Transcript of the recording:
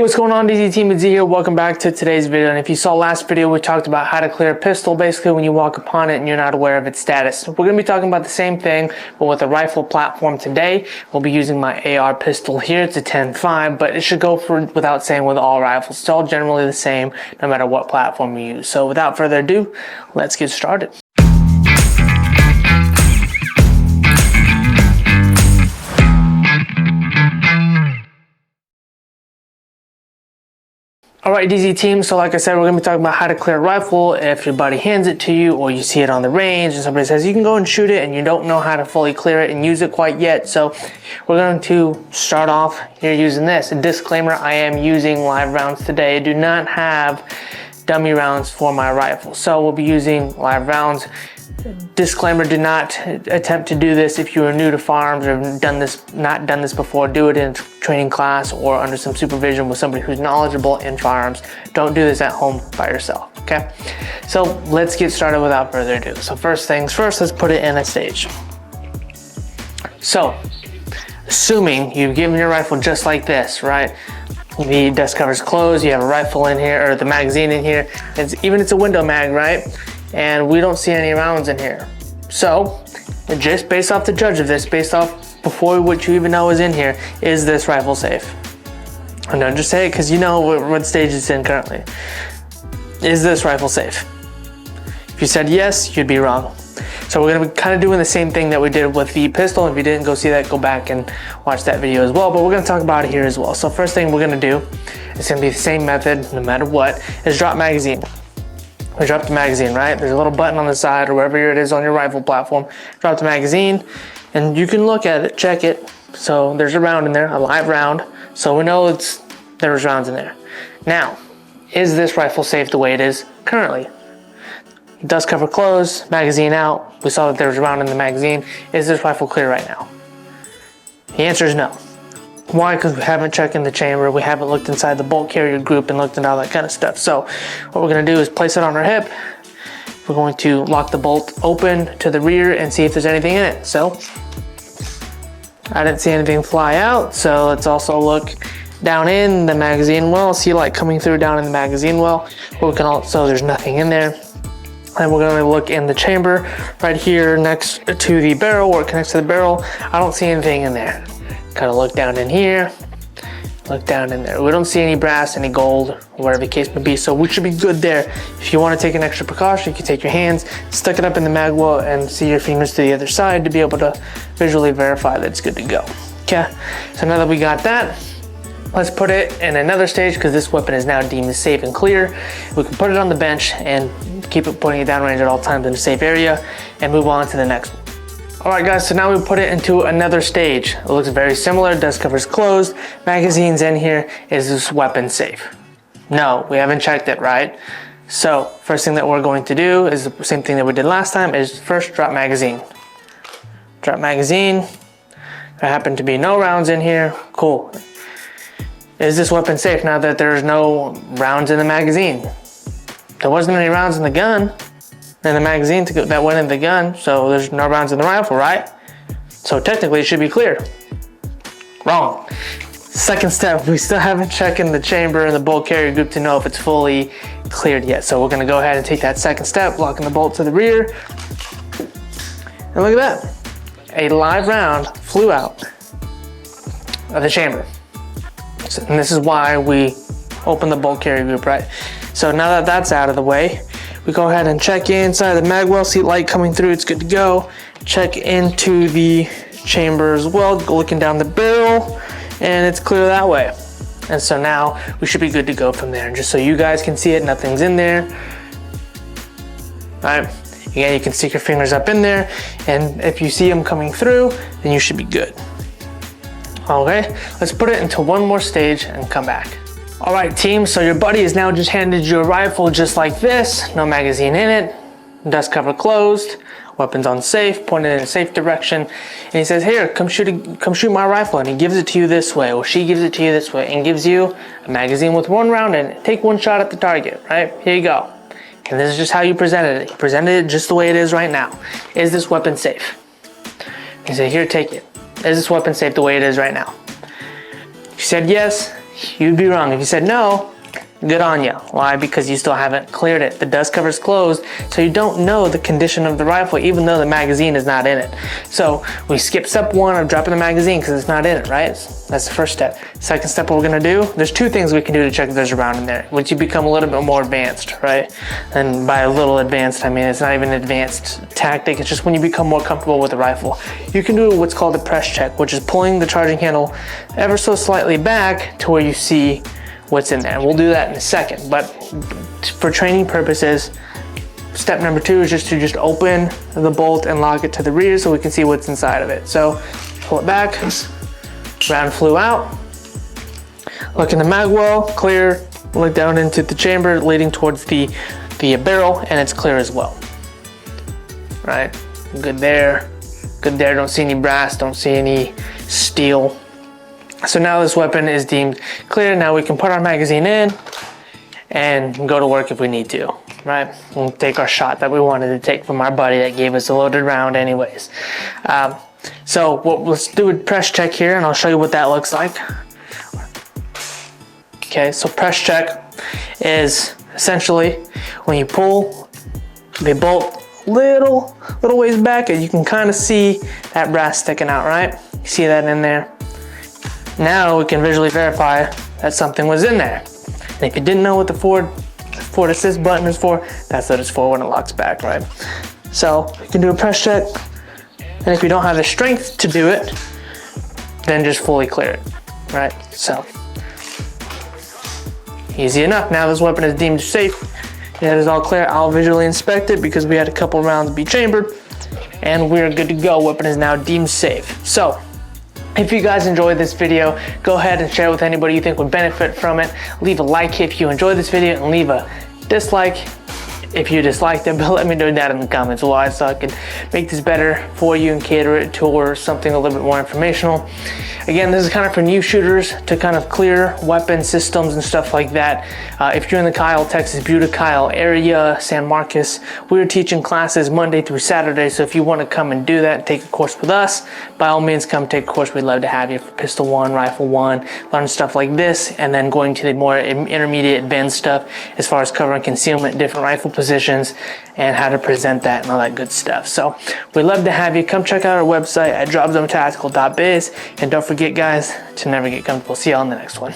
what's going on, DZ Team? It's Z here. Welcome back to today's video. And if you saw last video, we talked about how to clear a pistol, basically when you walk upon it and you're not aware of its status. We're going to be talking about the same thing, but with a rifle platform today. We'll be using my AR pistol here. It's a 10.5, but it should go without saying with all rifles. It's all generally the same, no matter what platform you use. So without further ado, let's get started. Alright, DZ Team, so like I said, we're going to be talking about how to clear a rifle if your buddy hands it to you or you see it on the range and somebody says you can go and shoot it and you don't know how to fully clear it and use it quite yet. So we're going to start off here using this. A disclaimer, I am using live rounds today. I do not have dummy rounds for my rifle. So we'll be using live rounds. Disclaimer, do not attempt to do this if you are new to firearms or not done this before. Do it in a training class or under some supervision with somebody who's knowledgeable in firearms. Don't do this at home by yourself, okay? So let's get started without further ado. So first things first, let's put it in a stage. So, assuming you've given your rifle just like this, right? The dust cover's closed, you have a rifle in here, or the magazine in here. It's a window mag, right? And we don't see any rounds in here. So, just based off the judge of this, based off before what you even know is in here, is this rifle safe? And don't just say it because you know what stage it's in currently. Is this rifle safe? If you said yes, you'd be wrong. So we're gonna be kind of doing the same thing that we did with the pistol. If you didn't go see that, go back and watch that video as well. But we're gonna talk about it here as well. So first thing we're gonna do, it's gonna be the same method no matter what, is drop magazine. We drop the magazine, right? There's a little button on the side or wherever it is on your rifle platform. Drop the magazine and you can look at it, check it. So there's a round in there, a live round. So we know there's rounds in there. Now, is this rifle safe the way it is currently? Dust cover closed, magazine out. We saw that there was a round in the magazine. Is this rifle clear right now? The answer is no. Why? Because we haven't checked in the chamber, we haven't looked inside the bolt carrier group and looked at all that kind of stuff. So what we're going to do is place it on our hip. We're going to lock the bolt open to the rear and see if there's anything in it. So I didn't see anything fly out, so let's also look down in the magazine well, see light coming through down in the magazine well. We can also, there's nothing in there. And we're going to look in the chamber right here next to the barrel, where it connects to the barrel. I don't see anything in there. Kind of look down in here, look down in there. We don't see any brass, any gold, whatever the case may be, so we should be good there. If you want to take an extra precaution, you can take your hands, stick it up in the mag well, and see your fingers to the other side to be able to visually verify that it's good to go. Okay, so now that we got that, let's put it in another stage because this weapon is now deemed safe and clear. We can put it on the bench and keep it putting it downrange at all times in a safe area and move on to the next one. Alright guys, so now we put it into another stage. It looks very similar, dust cover's closed, magazine's in here. Is this weapon safe? No, we haven't checked it, right? So, first thing that we're going to do is the same thing that we did last time, is first drop magazine. Drop magazine. There happen to be no rounds in here, cool. Is this weapon safe now that there's no rounds in the magazine? There wasn't any rounds in the gun. In the magazine that went in the gun, so there's no rounds in the rifle, right? So technically it should be clear. Wrong. Second step, we still haven't checked in the chamber and the bolt carrier group to know if it's fully cleared yet. So we're gonna go ahead and take that second step, locking the bolt to the rear. And look at that. A live round flew out of the chamber. And this is why we open the bolt carrier group, right? So now that that's out of the way, we go ahead and check inside the mag well, see light coming through, it's good to go. Check into the chamber as well, looking down the barrel, and it's clear that way. And so now we should be good to go from there. And just so you guys can see it, nothing's in there. All right, again, you can stick your fingers up in there, and if you see them coming through, then you should be good. Okay, let's put it into one more stage and come back. All right, team, so your buddy has now just handed you a rifle just like this, no magazine in it, dust cover closed, weapon's on safe, pointed in a safe direction, and he says, here, come shoot my rifle, and he gives it to you this way, or she gives it to you this way, and gives you a magazine with one round in it. Take one shot at the target, right? Here you go. And this is just how you presented it. You presented it just the way it is right now. Is this weapon safe? You say, here, take it. Is this weapon safe the way it is right now? If you said yes, You'd be wrong. If you said no, good on you. Why? Because you still haven't cleared it. The dust cover's closed, so you don't know the condition of the rifle, even though the magazine is not in it. So we skip step one of dropping the magazine because it's not in it, right? That's the first step. Second step, what we're gonna do, there's two things we can do to check if there's a round in there. Once you become a little bit more advanced, right? And by a little advanced, I mean it's not even an advanced tactic, it's just when you become more comfortable with the rifle. You can do what's called a press check, which is pulling the charging handle ever so slightly back to where you see what's in there. And we'll do that in a second, but for training purposes, step number two is just to open the bolt and lock it to the rear so we can see what's inside of it. So pull it back, round flew out, look in the mag well, clear, look down into the chamber leading towards the barrel, and it's clear as well. Right, good there, don't see any brass, don't see any steel. So now this weapon is deemed clear. Now we can put our magazine in and go to work if we need to, right? We'll take our shot that we wanted to take from our buddy that gave us a loaded round anyways. So let's do a press check here and I'll show you what that looks like. Okay, so press check is essentially when you pull the bolt little ways back and you can kind of see that brass sticking out, right? You see that in there? Now we can visually verify that something was in there. And if you didn't know what the forward assist button is for, that's what it's for when it locks back, right? So you can do a press check, and if you don't have the strength to do it, then just fully clear it, right? So easy enough. Now this weapon is deemed safe. It is all clear. I'll visually inspect it because we had a couple rounds be chambered, and we're good to go. Weapon is now deemed safe. So if you guys enjoyed this video, go ahead and share it with anybody you think would benefit from it. Leave a like if you enjoyed this video and leave a dislike if you disliked it, but let me know that in the comments below so I can make this better for you and cater it towards something a little bit more informational. Again, this is kind of for new shooters to kind of clear weapon systems and stuff like that. If you're in the Kyle, Texas, Buda, Kyle area, San Marcos, we're teaching classes Monday through Saturday. So if you want to come and do that, take a course with us, by all means, come take a course. We'd love to have you for Pistol 1, Rifle 1, learn stuff like this, and then going to the more intermediate advanced stuff as far as covering concealment, different rifle positions, and how to present that and all that good stuff. So we'd love to have you. Come check out our website at dropzonetactical.biz, and don't forget, guys, to never get comfortable. See y'all in the next one.